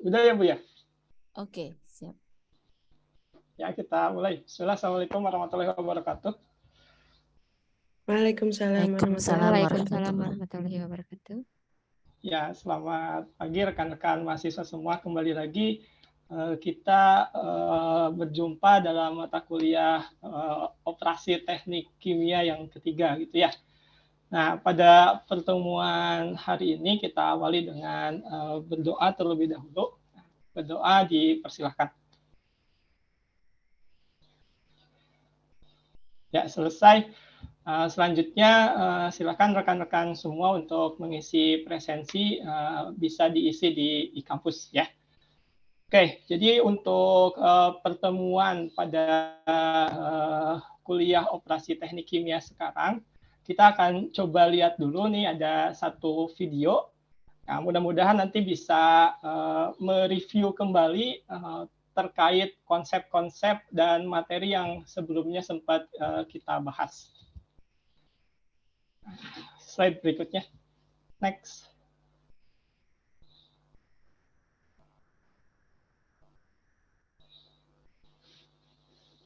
Udah ya Bu ya? Oke, siap. Ya kita mulai. Assalamualaikum warahmatullahi wabarakatuh. Waalaikumsalam Waalaikumsalam warahmatullahi wabarakatuh. Ya, selamat pagi rekan-rekan mahasiswa semua. Kembali lagi kita berjumpa dalam mata kuliah operasi teknik kimia yang ketiga gitu ya. Nah, pada pertemuan hari ini kita awali dengan berdoa terlebih dahulu. Berdoa dipersilahkan. Ya, selesai. Selanjutnya silakan rekan-rekan semua untuk mengisi presensi bisa diisi di kampus ya. Oke, jadi untuk pertemuan pada kuliah operasi teknik kimia sekarang, kita akan coba lihat dulu nih ada satu video. Nah, mudah-mudahan nanti bisa mereview kembali terkait konsep-konsep dan materi yang sebelumnya sempat kita bahas. Slide berikutnya. Next.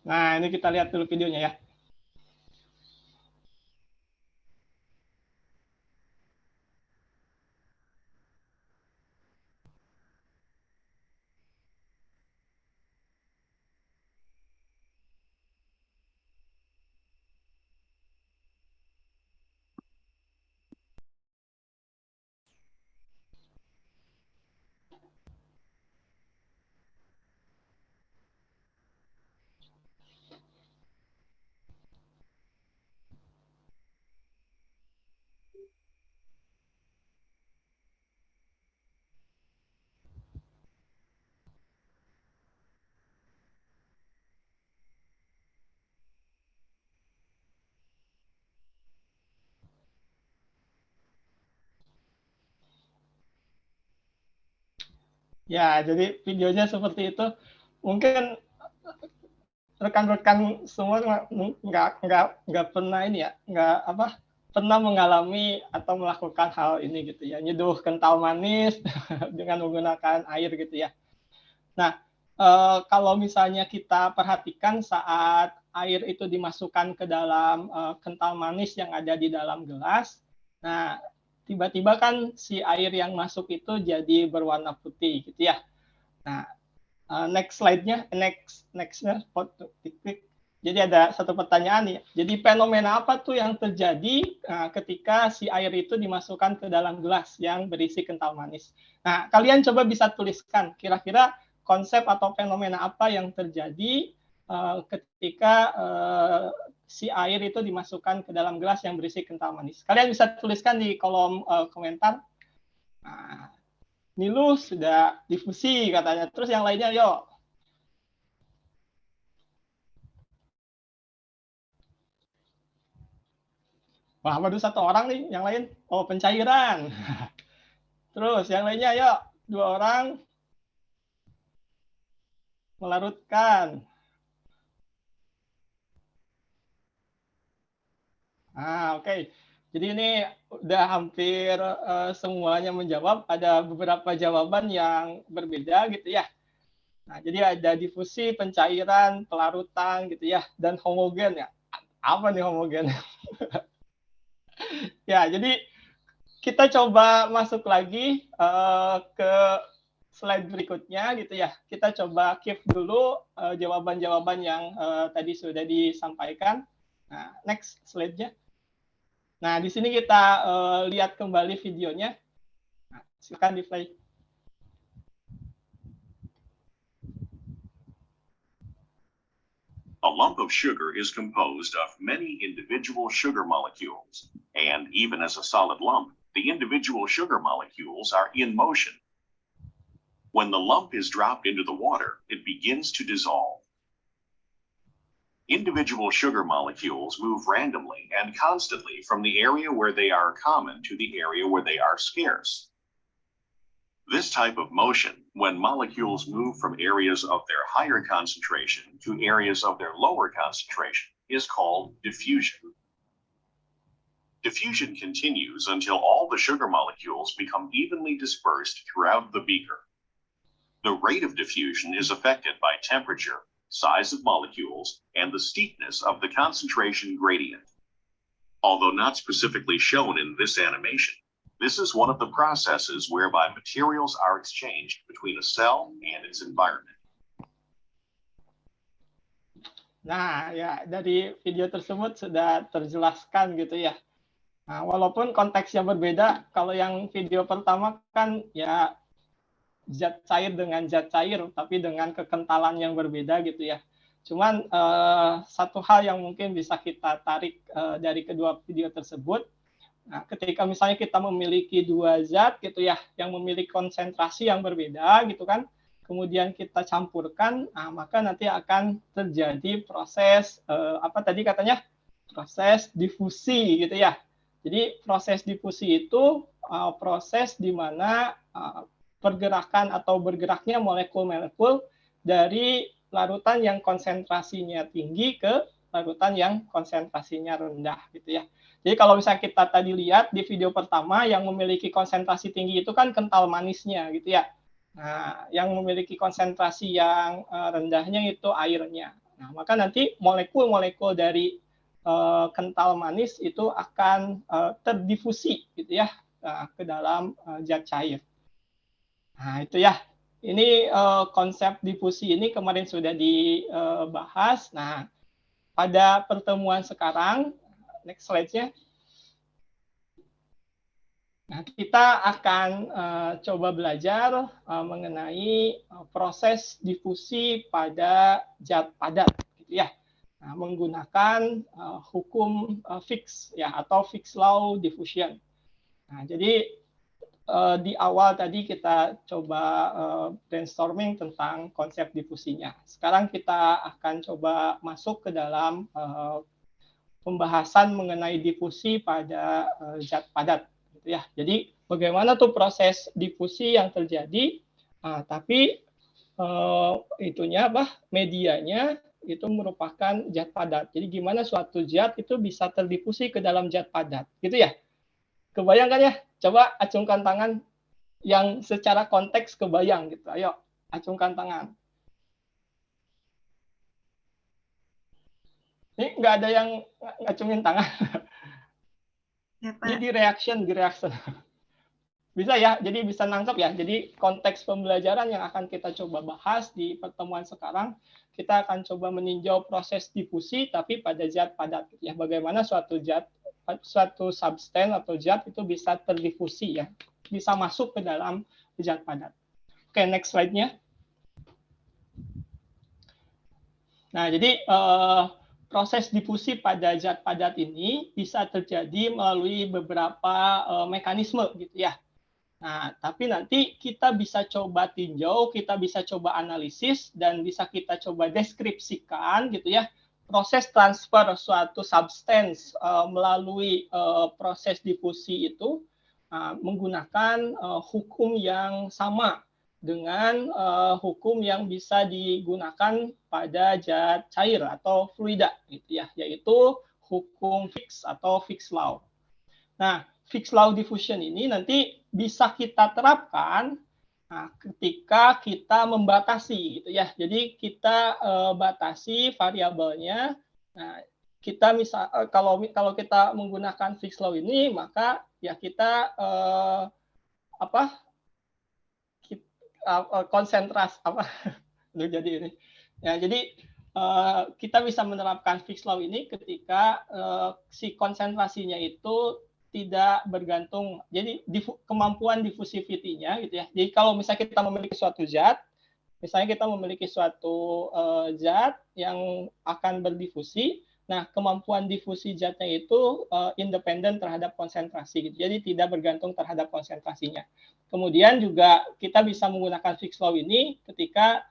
Nah, ini kita lihat dulu videonya ya. Ya, jadi videonya seperti itu. Mungkin rekan-rekan semua nggak pernah ini ya, nggak pernah mengalami atau melakukan hal ini gitu ya, nyeduh kental manis dengan menggunakan air gitu ya. Nah, kalau misalnya kita perhatikan saat air itu dimasukkan ke dalam kental manis yang ada di dalam gelas, nah tiba-tiba kan si air yang masuk itu jadi berwarna putih gitu ya. Nah, next slide-nya, next-nya, jadi ada satu pertanyaan nih. Jadi fenomena apa tuh yang terjadi ketika si air itu dimasukkan ke dalam gelas yang berisi kental manis? Nah, kalian coba bisa tuliskan kira-kira konsep atau fenomena apa yang terjadi ketika si air itu dimasukkan ke dalam gelas yang berisi kental manis. Kalian bisa tuliskan di kolom komentar. Nah, Nilu sudah difusi katanya. Terus yang lainnya, yuk. Wah, baru satu orang nih, yang lain. Oh, pencairan. Terus yang lainnya, yuk. Dua orang melarutkan. Oke. Okay. Jadi ini udah hampir semuanya menjawab. Ada beberapa jawaban yang berbeda gitu ya. Nah, jadi ada difusi, pencairan, pelarutan gitu ya, dan homogen ya. Apa nih homogen? Ya, jadi kita coba masuk lagi ke slide berikutnya gitu ya. Kita coba keep dulu jawaban-jawaban yang tadi sudah disampaikan. Nah, next slide-nya. Nah, di sini kita lihat kembali videonya. Nah, silakan di-play. A lump of sugar is composed of many individual sugar molecules, and even as a solid lump, the individual sugar molecules are in motion. When the lump is dropped into the water, it begins to dissolve. Individual sugar molecules move randomly and constantly from the area where they are common to the area where they are scarce. This type of motion, when molecules move from areas of their higher concentration to areas of their lower concentration, is called diffusion. Diffusion continues until all the sugar molecules become evenly dispersed throughout the beaker. The rate of diffusion is affected by temperature, size of molecules, and the steepness of the concentration gradient. Although not specifically shown in this animation, this is one of the processes whereby materials are exchanged between a cell and its environment. Nah, ya dari video tersebut sudah terjelaskan gitu ya. Nah, walaupun konteksnya berbeda, kalau yang video pertama kan ya zat cair dengan zat cair, tapi dengan kekentalan yang berbeda gitu ya. Cuman satu hal yang mungkin bisa kita tarik dari kedua video tersebut, nah, ketika misalnya kita memiliki dua zat gitu ya, yang memiliki konsentrasi yang berbeda gitu kan, kemudian kita campurkan, nah, maka nanti akan terjadi proses apa tadi katanya, proses difusi gitu ya. Jadi proses difusi itu proses di mana pergerakan atau bergeraknya molekul-molekul dari larutan yang konsentrasinya tinggi ke larutan yang konsentrasinya rendah gitu ya. Jadi kalau misalnya kita tadi lihat di video pertama, yang memiliki konsentrasi tinggi itu kan kental manisnya gitu ya. Nah, yang memiliki konsentrasi yang rendahnya itu airnya. Nah, maka nanti molekul-molekul dari kental manis itu akan terdifusi gitu ya ke dalam zat cair. Nah, itu ya. Ini konsep difusi ini kemarin sudah dibahas. Nah, pada pertemuan sekarang, next slide-nya. Nah, kita akan coba belajar mengenai proses difusi pada zat padat, gitu ya. Nah, menggunakan hukum Fick's ya atau Fick's law diffusion. Nah, jadi di awal tadi kita coba brainstorming tentang konsep difusinya. Sekarang kita akan coba masuk ke dalam pembahasan mengenai difusi pada zat padat, gitu ya. Jadi bagaimana tuh proses difusi yang terjadi, tapi itunya apa? Medianya itu merupakan zat padat. Jadi gimana suatu zat itu bisa terdifusi ke dalam zat padat, gitu ya? Kebayang kan ya? Coba acungkan tangan yang secara konteks kebayang gitu. Ayo, acungkan tangan. Ini nggak ada yang ngacungin tangan. Ya, Pak. Ini di reaction. Bisa ya, jadi bisa nangkep ya. Jadi konteks pembelajaran yang akan kita coba bahas di pertemuan sekarang, kita akan coba meninjau proses difusi tapi pada zat padat. Ya, bagaimana suatu substan atau zat itu bisa terdifusi ya, bisa masuk ke dalam zat padat. Oke, next slide-nya. Nah, jadi proses difusi pada zat padat ini bisa terjadi melalui beberapa mekanisme gitu ya. Nah, tapi nanti kita bisa coba tinjau, kita bisa coba analisis, dan bisa kita coba deskripsikan gitu ya, proses transfer suatu substance melalui proses difusi itu menggunakan hukum yang sama dengan hukum yang bisa digunakan pada zat cair atau fluida gitu ya, yaitu hukum Fick's atau Fick's law. Nah, Fick's law diffusion ini nanti bisa kita terapkan ketika kita membatasi gitu ya. Jadi kita batasi variabelnya. Nah, kita kalau kita menggunakan Fick's law ini, maka ya kita konsentrasi jadi ini. Ya, jadi kita bisa menerapkan Fick's law ini ketika si konsentrasinya itu tidak bergantung, jadi kemampuan diffusivity-nya gitu ya. Jadi kalau misalnya kita memiliki suatu zat, misalnya kita memiliki suatu zat yang akan berdifusi, nah kemampuan difusi zatnya itu independen terhadap konsentrasi, gitu. Jadi tidak bergantung terhadap konsentrasinya. Kemudian juga kita bisa menggunakan Fick's law ini ketika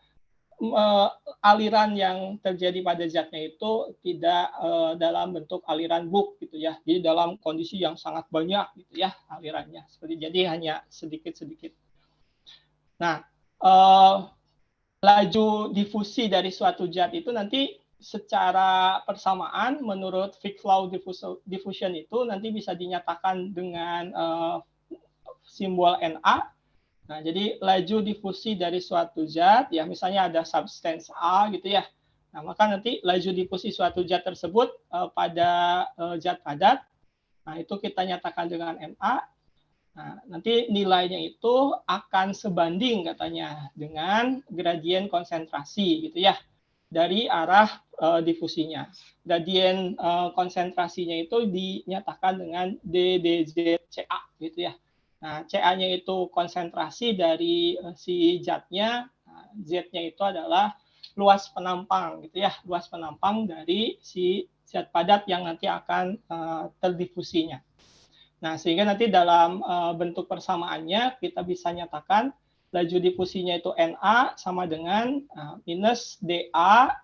aliran yang terjadi pada zatnya itu tidak dalam bentuk aliran bulk gitu ya. Jadi dalam kondisi yang sangat banyak gitu ya alirannya. Jadi hanya sedikit-sedikit. Nah, laju difusi dari suatu zat itu nanti secara persamaan menurut Fick's law diffusion itu nanti bisa dinyatakan dengan simbol Na. Nah, jadi laju difusi dari suatu zat, ya misalnya ada substance A gitu ya. Nah, maka nanti laju difusi suatu zat tersebut pada zat padat. Nah, itu kita nyatakan dengan Na. Nah, nanti nilainya itu akan sebanding katanya dengan gradien konsentrasi gitu ya dari arah difusinya. Gradien konsentrasinya itu dinyatakan dengan ddZCA gitu ya. Nah, CA-nya itu konsentrasi dari si zatnya, nah, Z-nya itu adalah luas penampang gitu ya, luas penampang dari si zat padat yang nanti akan terdifusinya. Nah, sehingga nanti dalam bentuk persamaannya kita bisa nyatakan laju difusinya itu Na sama dengan minus dA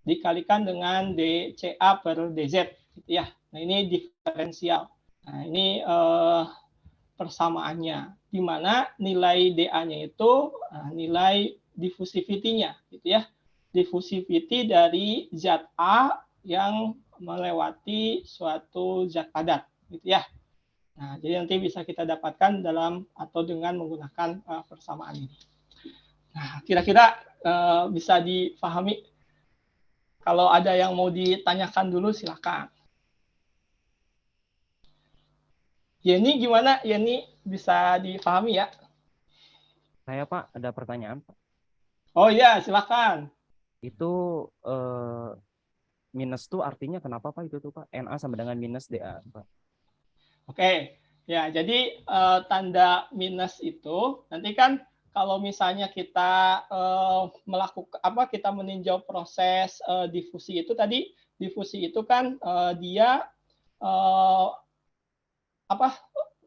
dikalikan dengan dCA per dZ gitu ya. Nah, ini diferensial. Nah, ini persamaannya, di mana nilai dA-nya itu nilai diffusivity-nya gitu ya. Diffusivity dari zat A yang melewati suatu zat padat gitu ya. Nah, jadi nanti bisa kita dapatkan dalam atau dengan menggunakan persamaan ini. Nah, kira-kira bisa dipahami. Kalau ada yang mau ditanyakan dulu silakan. Yeni gimana? Yeni bisa dipahami ya? Saya Pak ada pertanyaan Pak. Oh iya, silakan. Itu minus tuh artinya kenapa Pak itu tuh Pak? Na sama dengan minus DA Pak. Oke, ya jadi tanda minus itu nanti kan kalau misalnya kita melakukan kita meninjau proses difusi itu tadi, difusi itu kan dia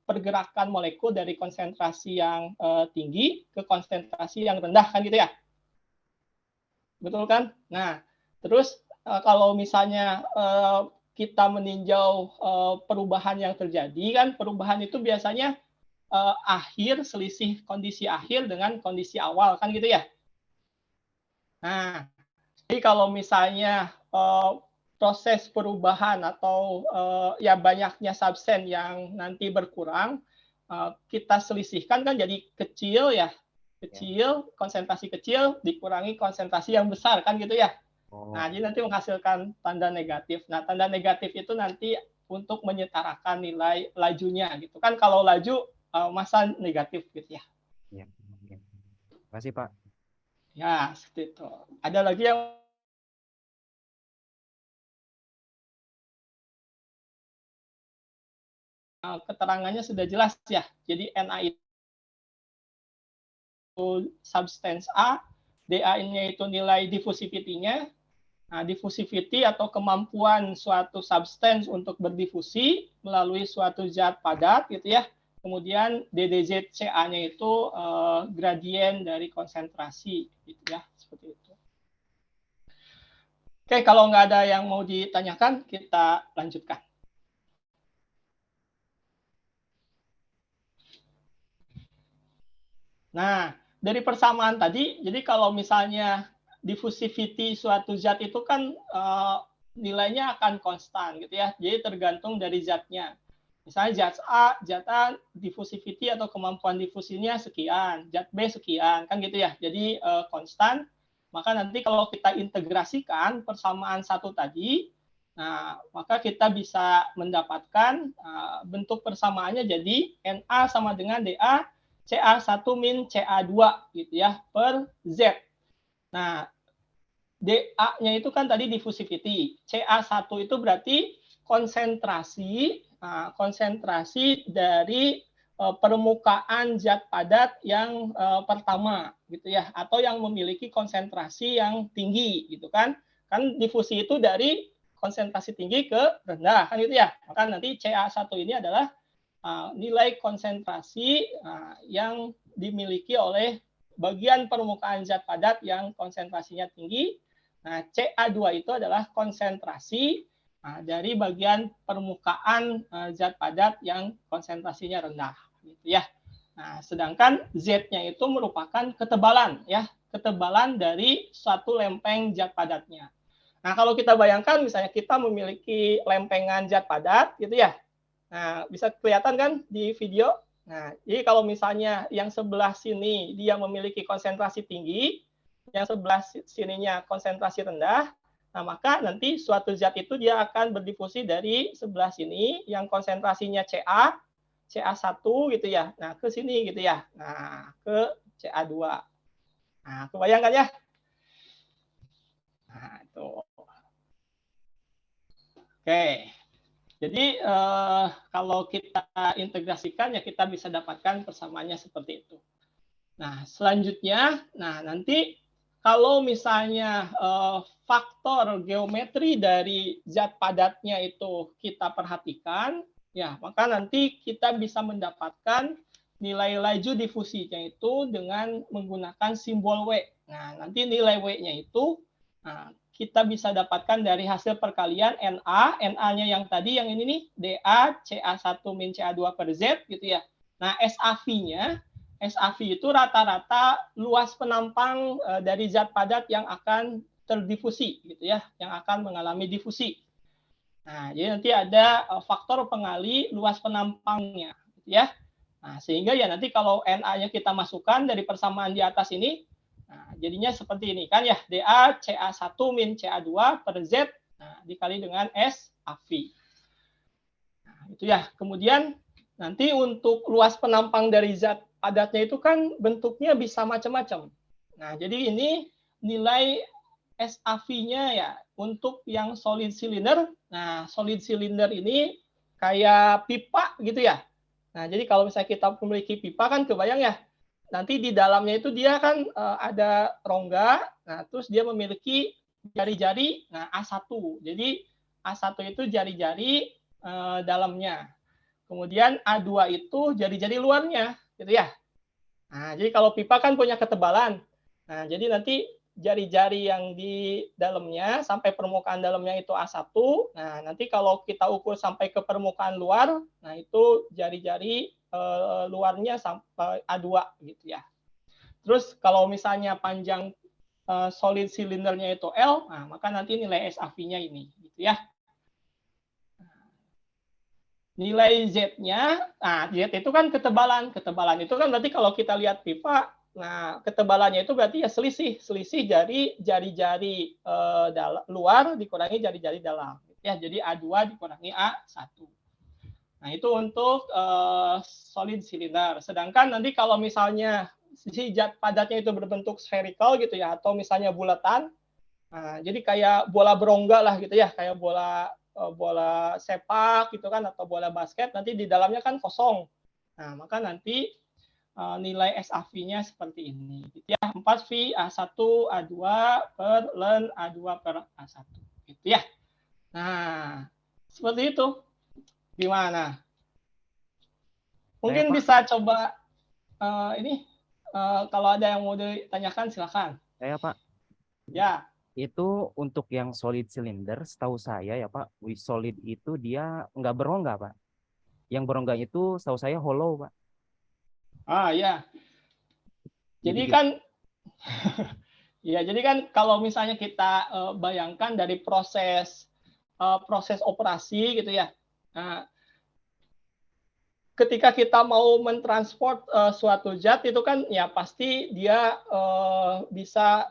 pergerakan molekul dari konsentrasi yang tinggi ke konsentrasi yang rendah kan gitu ya. Betul kan? Nah, terus kalau misalnya kita meninjau perubahan yang terjadi kan, perubahan itu biasanya akhir, selisih kondisi akhir dengan kondisi awal kan gitu ya. Nah, jadi kalau misalnya proses perubahan atau ya banyaknya subsen yang nanti berkurang, kita selisihkan kan jadi kecil ya, kecil, konsentrasi kecil dikurangi konsentrasi yang besar kan gitu ya. Nah, jadi nanti menghasilkan tanda negatif. Nah, tanda negatif itu nanti untuk menyetarakan nilai lajunya gitu kan. Kalau laju masa negatif gitu ya. Iya. Terima kasih Pak. Ya, seperti itu. Ada lagi yang keterangannya sudah jelas ya. Jadi Na itu substance A, dA-nya itu nilai diffusivity-nya. Nah, diffusivity atau kemampuan suatu substance untuk berdifusi melalui suatu zat padat gitu ya. Kemudian ddZCA-nya itu gradien dari konsentrasi gitu ya, seperti itu. Oke, kalau nggak ada yang mau ditanyakan, kita lanjutkan. Nah, dari persamaan tadi, jadi kalau misalnya diffusivity suatu zat itu kan nilainya akan konstan gitu ya. Jadi tergantung dari zatnya. Misalnya zat A diffusivity atau kemampuan difusinya sekian, zat B sekian, kan gitu ya. Jadi konstan. Maka nanti kalau kita integrasikan persamaan satu tadi, nah maka kita bisa mendapatkan bentuk persamaannya jadi Na sama dengan dA CA1 min CA2 gitu ya per Z. Nah, dA-nya itu kan tadi diffusivity. CA1 itu berarti konsentrasi dari permukaan zat padat yang pertama gitu ya, atau yang memiliki konsentrasi yang tinggi gitu kan. Kan difusi itu dari konsentrasi tinggi ke rendah kan gitu ya. Maka nanti CA1 ini adalah nilai konsentrasi yang dimiliki oleh bagian permukaan zat padat yang konsentrasinya tinggi. Nah, CA2 itu adalah konsentrasi dari bagian permukaan zat padat yang konsentrasinya rendah gitu ya. Nah, sedangkan Z-nya itu merupakan ketebalan ya, ketebalan dari suatu lempeng zat padatnya. Nah, kalau kita bayangkan misalnya kita memiliki lempengan zat padat gitu ya. Nah, bisa kelihatan kan di video. Nah, jadi kalau misalnya yang sebelah sini dia memiliki konsentrasi tinggi, yang sebelah sininya konsentrasi rendah, nah maka nanti suatu zat itu dia akan berdifusi dari sebelah sini yang konsentrasinya CA1 gitu ya. Nah, ke sini gitu ya. Nah, ke CA2. Nah, kebayangkan ya? Nah, itu. Oke. Jadi kalau kita integrasikan ya kita bisa dapatkan persamaannya seperti itu. Nah, selanjutnya, nah nanti kalau misalnya faktor geometri dari zat padatnya itu kita perhatikan, ya maka nanti kita bisa mendapatkan nilai laju difusinya itu dengan menggunakan simbol W. Nah, nanti nilai W-nya itu kita bisa dapatkan dari hasil perkalian NA-nya yang tadi yang ini nih, DA CA1 min CA2 per Z gitu ya. Nah, SAV-nya, SAV itu rata-rata luas penampang dari zat padat yang akan terdifusi gitu ya, yang akan mengalami difusi. Nah, jadi nanti ada faktor pengali luas penampangnya gitu ya. Nah, sehingga ya nanti kalau NA-nya kita masukkan dari persamaan di atas ini, nah, jadinya seperti ini kan ya, DA CA1 min CA2 per Z dikali dengan SAV. Nah, itu ya. Kemudian nanti untuk luas penampang dari zat padatnya itu kan bentuknya bisa macam-macam. Nah, jadi ini nilai SAV-nya ya untuk yang solid cylinder. Nah, solid cylinder ini kayak pipa gitu ya. Nah, jadi kalau misalnya kita memiliki pipa kan kebayang ya, nanti di dalamnya itu dia kan ada rongga, nah terus dia memiliki jari-jari, nah A1. Jadi A1 itu jari-jari dalamnya. Kemudian A2 itu jari-jari luarnya, gitu ya. Nah, jadi kalau pipa kan punya ketebalan. Nah, jadi nanti jari-jari yang di dalamnya sampai permukaan dalamnya itu A1. Nah, nanti kalau kita ukur sampai ke permukaan luar, nah itu jari-jari luarnya sampai A2 gitu ya. Terus kalau misalnya panjang solid silindernya itu L, nah maka nanti nilai SAV-nya ini gitu ya. Nilai Z-nya, nah Z itu kan ketebalan. Ketebalan itu kan berarti kalau kita lihat pipa, nah ketebalannya itu berarti ya selisih dari jari-jari luar dikurangi jari-jari dalam. Ya, jadi A2 dikurangi A1. Nah, itu untuk solid cylinder. Sedangkan nanti kalau misalnya si zat padatnya itu berbentuk spherical gitu ya, atau misalnya bulatan, nah, jadi kayak bola berongga lah gitu ya, kayak bola sepak gitu kan, atau bola basket, nanti di dalamnya kan kosong. Nah, maka nanti nilai SAV-nya seperti ini. Gitu ya, 4V A1 A2 per ln A2 per A1. Gitu ya. Nah, seperti itu. Gimana? Mungkin bisa coba ini kalau ada yang mau ditanyakan silakan. Saya Pak. Ya. Itu untuk yang solid cylinder, setahu saya ya Pak, solid itu dia nggak berongga Pak. Yang berongga itu setahu saya hollow Pak. Ah ya. Jadi kan ya, jadi kan kalau misalnya kita bayangkan dari proses operasi gitu ya. Nah, ketika kita mau mentransport suatu zat itu kan ya pasti dia bisa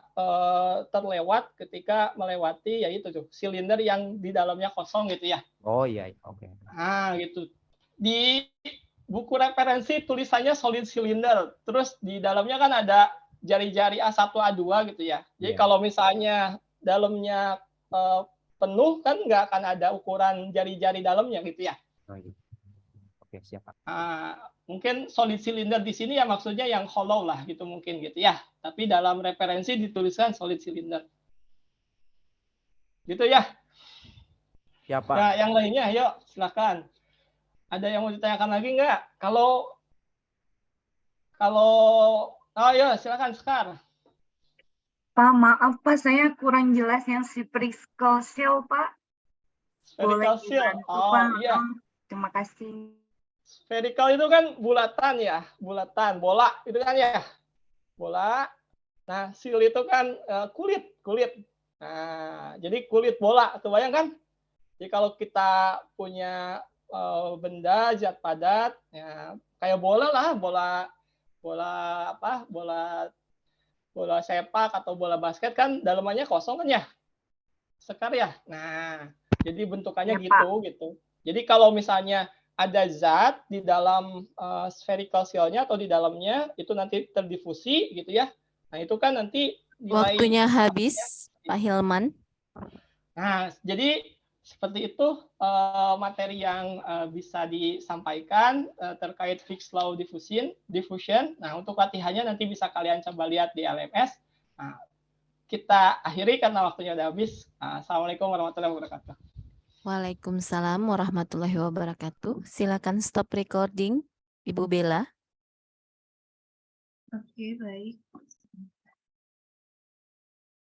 terlewat ketika melewati ya itu tuh silinder yang di dalamnya kosong gitu ya. Oh iya, oke. Nah, gitu. Di buku referensi tulisannya solid cylinder. Terus di dalamnya kan ada jari-jari A1 A2 gitu ya. Jadi kalau misalnya dalamnya penuh kan nggak akan ada ukuran jari-jari dalamnya gitu ya. Oh, iya. Oke, siap Pak. Mungkin solid cylinder di sini ya maksudnya yang hollow lah gitu mungkin gitu ya. Tapi dalam referensi dituliskan solid cylinder. Gitu ya. Siap Pak. Nah, yang lainnya yuk silakan. Ada yang mau ditanyakan lagi nggak? Kalau oh ya silakan Sekar. Pak, maaf Pak, saya kurang jelas yang spherical shell Pak. Spherical shell. Oh iya. Terima kasih. Spherical itu kan bulatan ya, bulatan, bola itu kan ya, bola. Nah, seal itu kan kulit. Nah, jadi kulit bola, kebayang kan? Jadi kalau kita punya benda zat padat, ya, kayak bola lah, bola apa, bola sepak atau bola basket kan dalamannya kosong kan ya, Sekar ya. Nah, jadi bentukannya Ya, Pak. gitu. Jadi kalau misalnya ada zat di dalam spherical shell-nya atau di dalamnya itu nanti terdifusi gitu ya. Nah, itu kan nanti nilai Waktunya habis, Pak Hilman. Nah, jadi seperti itu materi yang bisa disampaikan terkait Fick's law diffusion. Nah, untuk latihannya nanti bisa kalian coba lihat di LMS. Nah, kita akhiri karena waktunya udah habis. Assalamualaikum warahmatullahi wabarakatuh. Waalaikumsalam warahmatullahi wabarakatuh. Silakan stop recording, Ibu Bella. Oke, baik.